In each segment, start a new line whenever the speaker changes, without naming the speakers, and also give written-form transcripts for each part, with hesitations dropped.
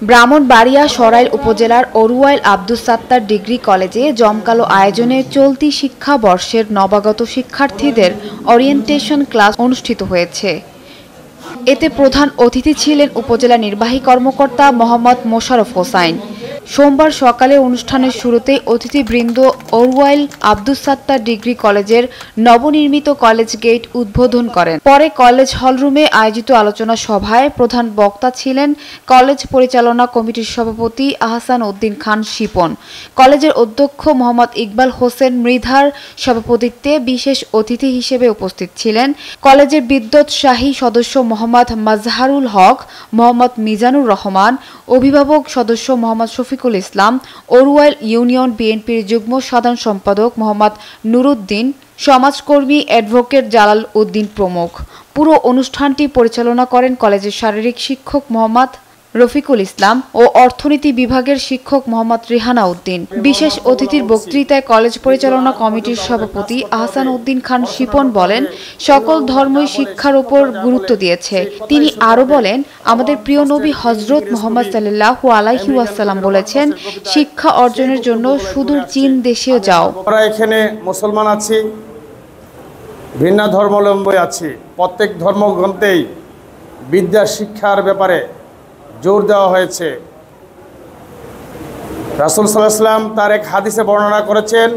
ব্রাহ্মণবাড়িয়া সরাইল উপজেলার অরুয়াইল আব্দুস সাত্তার ডিগ্রি কলেজে জমকালো আয়োজনে চলতি শিক্ষাবর্ষের নবাগত শিক্ষার্থীদের ওরিয়েন্টেশন ক্লাস অনুষ্ঠিত হয়েছে। এতে প্রধান অতিথি ছিলেন উপজেলা নির্বাহী কর্মকর্তা মোহাম্মদ মোশাররফ হোসাইন। সোমবার সকালে অনুষ্ঠানের শুরুতেই অতিথিবৃন্দ অরুয়াইল আব্দুস সাত্তার ডিগ্রি কলেজের নবনির্মিত কলেজ গেট উদ্বোধন করেন। পরে কলেজ হলরুমে আয়োজিত আলোচনা সভায় প্রধান বক্তা ছিলেন কলেজ পরিচালনা কমিটির সভাপতি আহসান উদ্দিন খান শিপন। কলেজের অধ্যক্ষ মোহাম্মদ ইকবাল হোসেন মৃধার সভাপতিত্বে বিশেষ অতিথি হিসেবে উপস্থিত ছিলেন কলেজের বিদ্যোৎসাহী সদস্য মোহাম্মদ মাজহারুল হক, মোহাম্মদ মিজানুর রহমান, অভিভাবক সদস্য মোহাম্মদ শফিকুল ইসলাম, অরুয়াইল ইউনিয়ন বিএনপির যুগ্ম সাধারণ সম্পাদক মোহাম্মদ নুরুদ্দিন, সমাজকর্মী অ্যাডভোকেট জালাল উদ্দিন প্রমুখ। পুরো অনুষ্ঠানটি পরিচালনা করেন কলেজের শারীরিক শিক্ষক মোহাম্মদ রফিকুল ইসলাম ও অর্থনীতি বিভাগের শিক্ষক মোহাম্মদ রিহানা উদ্দিন। বিশেষ অতিথির বক্তৃতায় কলেজ পরিচালনা কমিটির সভাপতি আহসান উদ্দিন খান শিপন বলেন, সকল ধর্মই শিক্ষার উপর গুরুত্ব দিয়েছে। তিনি আরো বলেন, আমাদের প্রিয় নবী হযরত মুহাম্মদ সাল্লাল্লাহু আলাইহি ওয়াসাল্লাম বলেছেন, শিক্ষা অর্জনের জন্য সুদূর চীন দেশেও যাও।
আমরা এখানে মুসলমান আছি, ভিন্ন ধর্মাবলম্বী আছি, প্রত্যেক ধর্মগ্রন্থেই বিদ্যা শিক্ষার ব্যাপারে জোর দেওয়া হয়েছে। রাসূল সাল্লাল্লাহু আলাইহি ওয়াসাল্লাম তার এক হাদিসে বর্ণনা করেছেন,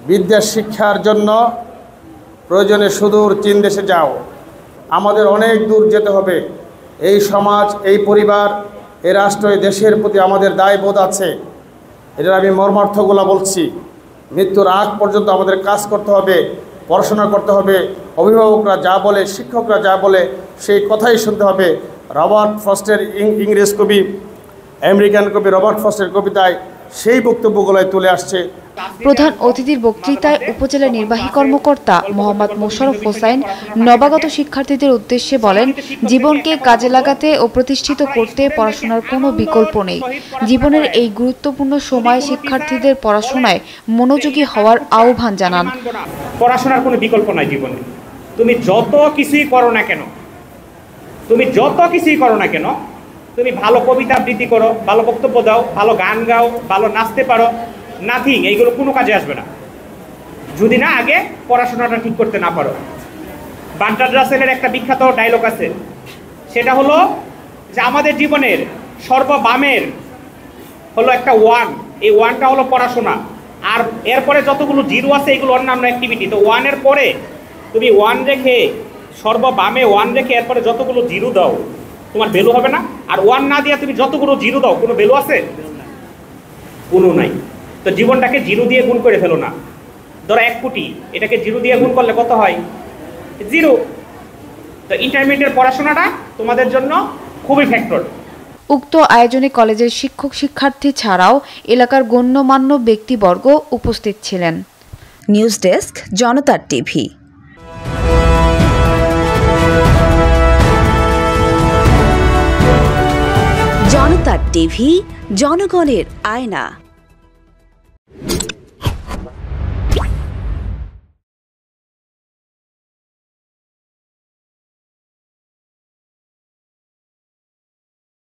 বিদ্যা শিক্ষার জন্য প্রয়োজনে সুদূর চীন দেশে যাও। আমাদের অনেক দূর যেতে হবে। এই সমাজ, এই পরিবার, এই রাষ্ট্র, এই দেশের প্রতি আমাদের দায়বোধ আছে। এটার আমি মর্মার্থগুলো বলছি। মৃত্যুর আগ পর্যন্ত আমাদের কাজ করতে হবে, পড়াশোনা করতে হবে। অভিভাবকরা যা বলে, শিক্ষকরা যা বলে, সেই কথাই শুনতে হবে। রবার্ট ফ্রস্টের ইংরেজ কবি, আমেরিকান কবি রবার্ট ফ্রস্টের কবিতায় সেই বক্তব্যগুলোই তুলে আসছে।
প্রধান অতিথির বক্তৃতায় উপজেলা নির্বাহী কর্মকর্তা মোহাম্মদ মোশাররফ হোসাইন নবাগত শিক্ষার্থীদের উদ্দেশ্যে বলেন, জীবনকে কাজে লাগাতে ও প্রতিষ্ঠিত করতে পড়াশোনার কোনো বিকল্প নেই। জীবনের এই গুরুত্বপূর্ণ সময়ে শিক্ষার্থীদের পড়াশোনায় মনোযোগী হওয়ার আহ্বান জানান।
পড়াশোনার কোনো বিকল্প নাই জীবনে। তুমি যত কিছুই করো না কেন, তুমি ভালো কবিতা আবৃত্তি করো, ভালো বক্তব্য দাও, ভালো গান গাও, ভালো নাচতে পারো, নাথিং, এইগুলো কোনো কাজে আসবে না যদি না আগে পড়াশোনাটা ঠিক করতে না পারো। বার্ট্রান্ড রাসেলের একটা বিখ্যাত ডায়লগ আছে, সেটা হলো যে আমাদের জীবনের সর্ববামের হলো একটা ওয়ান, এই ওয়ানটা হলো পড়াশোনা, আর এরপরে যতগুলো জিরো আছে এগুলো অন্যান্য অ্যাক্টিভিটি। তো ওয়ানের পরে তুমি ওয়ান রেখে, সর্ববামে ওয়ান রেখে এরপরে যতগুলো জিরো দাও তোমার ভ্যালু হবে না। আর ওয়ান না দিয়ে তুমি যতগুলো জিরো দাও কোনো ভ্যালু আছে? কোনো নাই। তো জীবনটাকে জিরো দিয়ে গুণ করে ফেলো না। ধরো 1 কোটি, এটাকে জিরো দিয়ে গুণ করলে কত হয়? 0। তো ইন্টারমিডিয়েট পড়াশোনাটা তোমাদের জন্য খুবই ফ্যাক্টর।
উক্ত আয়োজনে কলেজের শিক্ষক শিক্ষার্থী ছাড়াও এলাকার গণ্যমান্য ব্যক্তিবর্গ উপস্থিত ছিলেন।
নিউজ ডেস্ক, জনতার টিভি। জনতার টিভি, জনগণের আয়না।